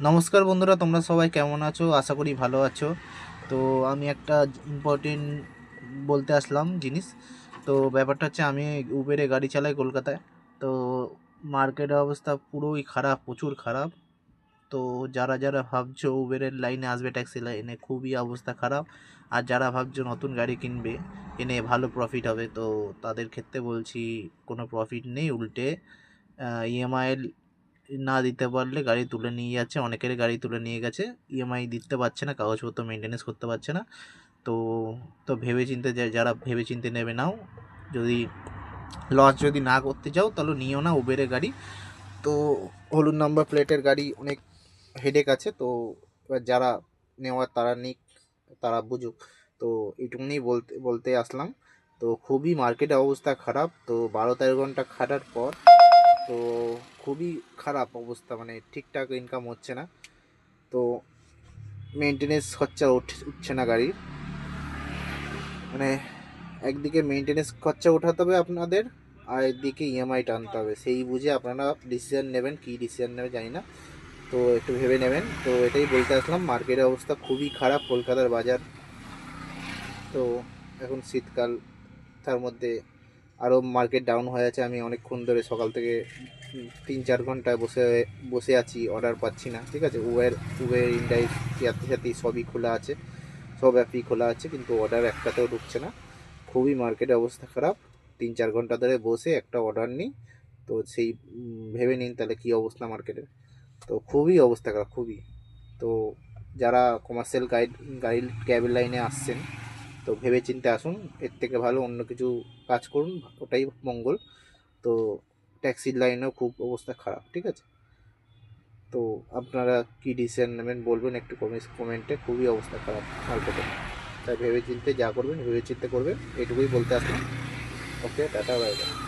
নমস্কার বন্ধুরা, তোমরা সবাই কেমন আছো? আশা করি ভালো আছো। তো আমি একটা ইম্পর্টেন্ট বলতে আসলাম জিনিস। তো ব্যাপারটা হচ্ছে, আমি উবেরে গাড়ি চালাই কলকাতায়। তো মার্কেটের অবস্থা পুরোই খারাপ, প্রচুর খারাপ। তো যারা যারা ভাবছো উবেরের লাইনে আসবে, ট্যাক্সি লাইনে, খুবই অবস্থা খারাপ। আর যারা ভাবছো নতুন গাড়ি কিনবে, এনে ভালো প্রফিট হবে, তো তাদের ক্ষেত্রে বলছি কোনো প্রফিট নেই। উল্টে ইএমআই না দিতে পারলে গাড়ি তুলে নিয়ে যাচ্ছে, অনেকেরই গাড়ি তুলে নিয়ে গেছে। ইএমআই দিতে পারছে না, কাগজপত্র মেনটেনেন্স করতে পারছে না। তো তো ভেবে চিন্তে, যারা ভেবে চিন্তে নেবে নাও। যদি লস যদি না করতে চাও তাহলে নিও না উবেরে গাড়ি। তো হলুদ নাম্বার প্লেটের গাড়ি অনেক হেডেক আছে। তো এবার যারা নেওয়ার তারা নিক, তারা বুঝুক। তো এইটুকুনি বলতে বলতে আসলাম। তো খুবই মার্কেটে অবস্থা খারাপ। তো 12-13 ঘন্টা খাটার পর তো খুবই খারাপ অবস্থা, মানে ঠিকঠাক ইনকাম হচ্ছে না। তো মেনটেনেন্স খরচা উঠছে না গাড়ির, মানে একদিকে মেনটেনেন্স খরচা উঠাতে হবে আপনাদের, আর একদিকে ইএমআই টানতে হবে। সেই বুঝে আপনারা ডিসিশন নেবেন, কী ডিসিশন নেবেন জানি না। তো একটু ভেবে নেবেন। তো এটাই বলতে আসলাম, মার্কেটের অবস্থা খুবই খারাপ কলকাতার বাজার। তো এখন শীতকাল, তার মধ্যে আরও মার্কেট ডাউন হয়ে আছে। আমি অনেকক্ষণ ধরে সকাল থেকে 3-4 ঘন্টায় বসে বসে আছি, অর্ডার পাচ্ছি না। ঠিক আছে, উবের ইন্ডাইস সাথে সাথে সবই খোলা আছে, সব অ্যাপই খোলা আছে, কিন্তু অর্ডার একটাতেও ঢুকছে না। খুবই মার্কেটের অবস্থা খারাপ। 3-4 ঘন্টা ধরে বসে একটা অর্ডার নিই। তো সেই ভেবে নিন তাহলে কী অবস্থা মার্কেটের। তো খুবই অবস্থা খারাপ, খুবই। তো যারা কমার্শিয়াল গাড়ি ক্যাবের লাইনে আসছেন, তো ভেবে চিন্তে আসুন। এর থেকে ভালো অন্য কিছু কাজ করুন, ওটাই মঙ্গল। তো ট্যাক্সির লাইনেও খুব অবস্থা খারাপ। ঠিক আছে, তো আপনারা কী ডিসিশন নেবেন বলবেন একটু কমেন্টে। খুবই অবস্থা খারাপ মার্কেটে, তাই ভেবে চিন্তে যা করবেন ভেবে চিন্তে করবেন। এটুকুই বলতে আসলাম। ওকে, টাটা, বাই বাই।